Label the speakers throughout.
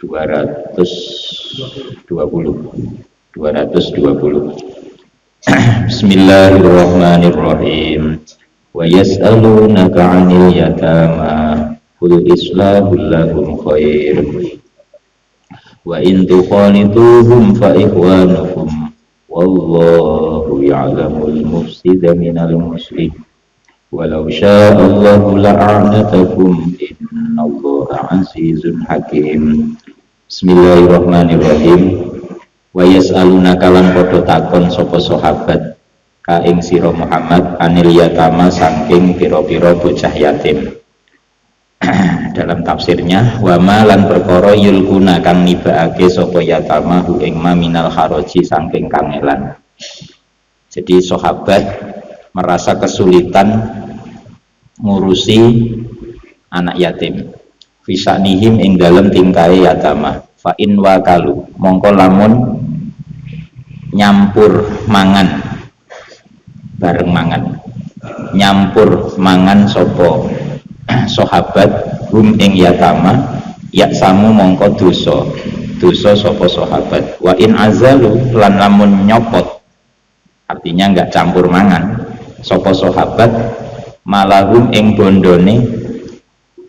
Speaker 1: 220. Bismillahirrahmanirrahim. Wa yas'alunaka 'anil yatama qul islahul lahum khair wa in tukhalituhum fa ikhwanukum wallahu ya'lamul mufsida minal muslih walau sya'allahu la'anatakum innallaha 'azizun hakim. Bismillahirrahmanirrahim. Wa yas'alunaka lan padha takon sapa sahabat ka ing sira Muhammad anil yatama saking pira-pira bocah yatim. Dalam tafsirnya wa ma lan perkara yulkuna kang nibaake sapa yatama hu ing ma minal haraji saking kangelan. Jadi sahabat merasa kesulitan ngurusi anak yatim. Fisanihim ing dalem tingkahe yatama. Fa in wakalu mongko lamun nyampur mangan bareng mangan nyampur mangan sopo sahabat hum ing yatama yak samu mongko dosa sopo sahabat. Wa in azalu lan lamun nyopot artinya enggak campur mangan sopo sahabat malahum ing bondone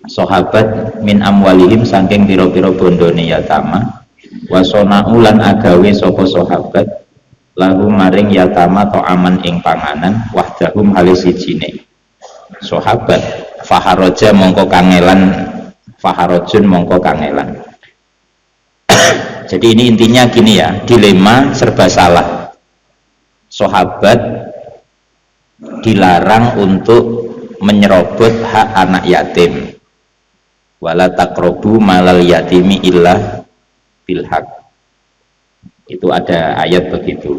Speaker 1: sahabat min amwalihim saking pira-pira bondone yatama wasona ulan agawe sapa sahabat lahu maring yatama ta'aman ing panganan wahdahum halis sijine sahabat faharaja mongko kangelan faharajun mongko kangelan. Jadi ini intinya gini ya, dilema serba salah. Sahabat dilarang untuk menyerobot hak anak yatim. Wala taqrabu malal yatimi illa bil haq. Itu ada ayat begitu.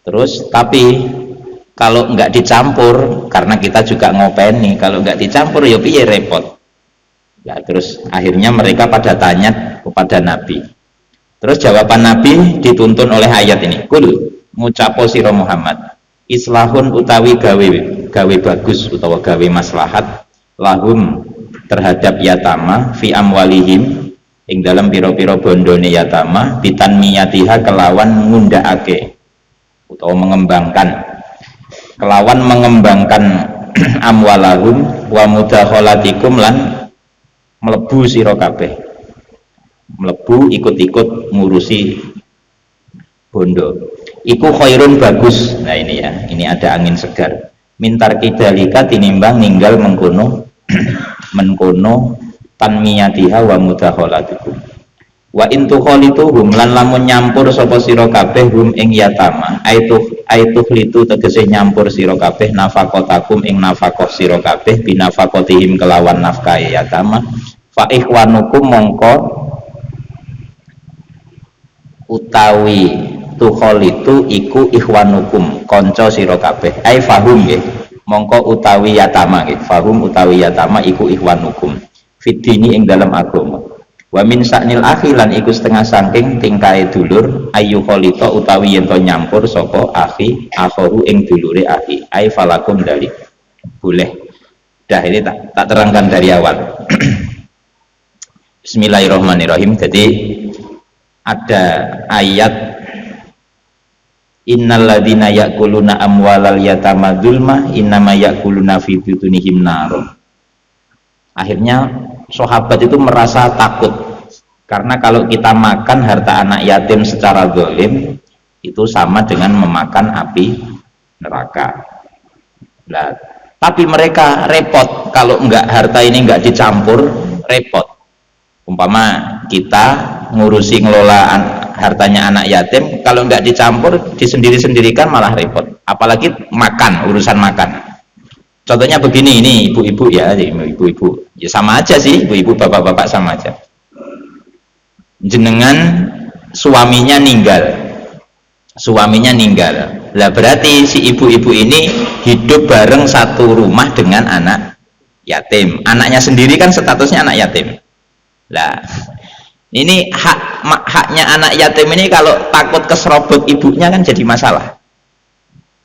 Speaker 1: Terus tapi kalau enggak dicampur, karena kita juga ngopeni, kalau enggak dicampur ya piye repot. Ya, terus akhirnya mereka pada tanya kepada Nabi. Terus jawaban Nabi dituntun oleh ayat ini. Kul ngucapo sira Muhammad, islahun utawi gawe bagus utawa gawe maslahat lahum terhadap yatama fi amwalihim ing dalam piro-piro bondone yatama bitan miyatiha kelawan ngundakake utawa mengembangkan amwalahum wa mudakhalatikum lan mlebu sira kabeh mlebu ikut-ikut ngurusi bondo iku khairun bagus. Nah ini ya, ini ada angin segar mintar kidalika tinimbang ninggal mengkono tanmiyatiha wa mudakhalatikum wa in tukhalituhum lan lamun nyampur sapa sira kabeh hum ing yatama aitu litu tegese nyampur sira kabeh nafaqatakum ing nafaqah sira kabeh binafaqatihim kelawan nafkah yatama fa ikhwanukum mongko utawi tukhalitu iku ikhwanukum kanca sira kabeh ai fahum nggih mongko utawi yatama nggih fahum utawi yatama iku ikhwanukum fidini ing dalam agama wa min sa'nil akhi lan iku setengah saking tingkae dulur ayu kholita utawi yen to nyampur sapa akhi akharu ing dulure akhi ai falakum dari boleh. Dah ini tak terangkan dari awal. Bismillahirrahmanirrahim. Jadi ada ayat innalladzina ya'kuluna amwalal yatama dzulma innama ya'kuluna fi butunihim nar. Akhirnya sahabat itu merasa takut karena kalau kita makan harta anak yatim secara zalim itu sama dengan memakan api neraka. Nah, tapi mereka repot kalau harta ini enggak dicampur, repot. Umpama kita ngurusi ngelolaan hartanya anak yatim, kalau enggak dicampur disendiri-sendirikan malah repot, apalagi makan, urusan makan. Contohnya begini, ini ibu-ibu ya, ibu-ibu ya sama aja sih, ibu-ibu bapak-bapak sama aja. Jenengan suaminya ninggal lah, berarti si ibu-ibu ini hidup bareng satu rumah dengan anak yatim. Anaknya sendiri kan statusnya anak yatim lah. Ini haknya anak yatim ini kalau takut keserobot ibunya kan jadi masalah.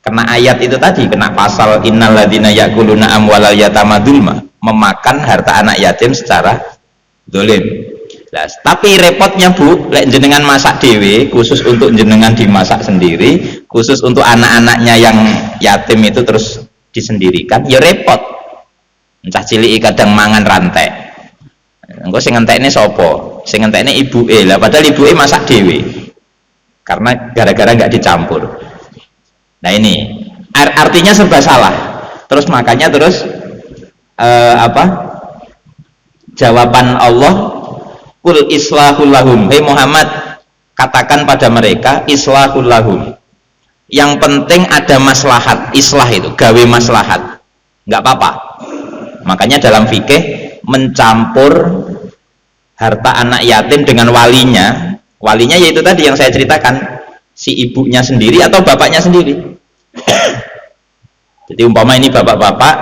Speaker 1: Kena ayat itu tadi, kena pasal innalladzina ya'kuluna amwalal yatama dzulma, memakan harta anak yatim secara zalim. Tapi repotnya Bu, lek jenengan masak dewe, khusus untuk jenengan dimasak sendiri, khusus untuk anak-anaknya yang yatim itu terus disendirikan, ya repot. Entah cilik kadang mangan rantai. Engko sing ngentekne sapa? Sing ngentekne ibuke. Lah padahal ibuke masak dewe. Karena gara-gara nggak dicampur. Nah ini artinya serba salah. Terus makanya jawaban Allah, kul islahul lahum, hei Muhammad, katakan pada mereka islahul lahum, yang penting ada maslahat. Islah itu gawe maslahat, nggak apa-apa. Makanya dalam fikih mencampur harta anak yatim dengan walinya yaitu tadi yang saya ceritakan, si ibunya sendiri atau bapaknya sendiri. Jadi umpama ini bapak-bapak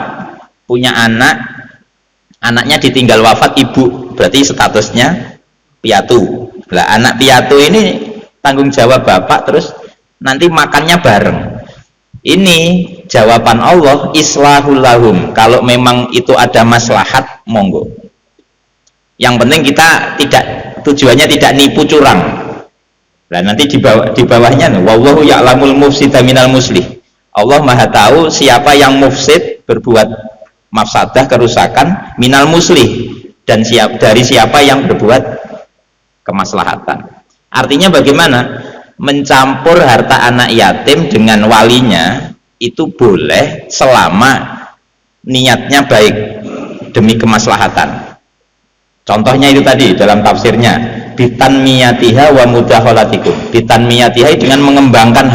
Speaker 1: punya anaknya ditinggal wafat ibu, berarti statusnya piatu. Lah anak piatu ini tanggung jawab bapak, terus nanti makannya bareng. Ini jawaban Allah, islahul lahum. Kalau memang itu ada maslahat, monggo. Yang penting kita tujuannya tidak nipu curang. Nah nanti di bawahnya, wallahu ya'lamul mufsida minal muslih. Allah Maha tahu siapa yang mufsid, berbuat mafsadah, kerusakan, minal muslih, dan dari siapa yang berbuat kemaslahatan. Artinya bagaimana? Mencampur harta anak yatim dengan walinya itu boleh selama niatnya baik demi kemaslahatan. Contohnya itu tadi dalam tafsirnya, bitanmiyatiha wa mudakhalatikum. Bitanmiyatiha dengan mengembangkan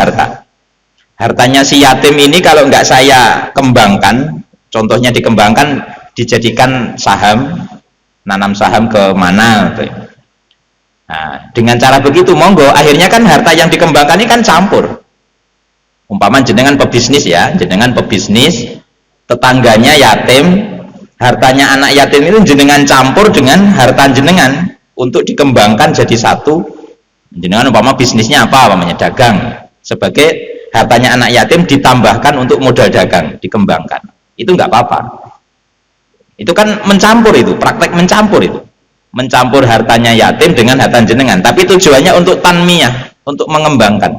Speaker 1: hartanya si yatim ini. Kalau nggak saya kembangkan, contohnya dikembangkan, dijadikan saham, nanam saham ke mana. Nah, dengan cara begitu monggo, akhirnya kan harta yang dikembangkan ini kan campur. Umpama jenengan pebisnis ya, jenengan pebisnis, tetangganya yatim, hartanya anak yatim itu jenengan campur dengan harta jenengan untuk dikembangkan jadi satu. Jenengan umpama bisnisnya apa, umpamanya dagang, sebagai hartanya anak yatim ditambahkan untuk modal dagang, dikembangkan. Itu nggak apa-apa. Itu kan mencampur, itu praktek mencampur, itu mencampur hartanya yatim dengan harta jenengan, tapi tujuannya untuk tanmiyah, untuk mengembangkan.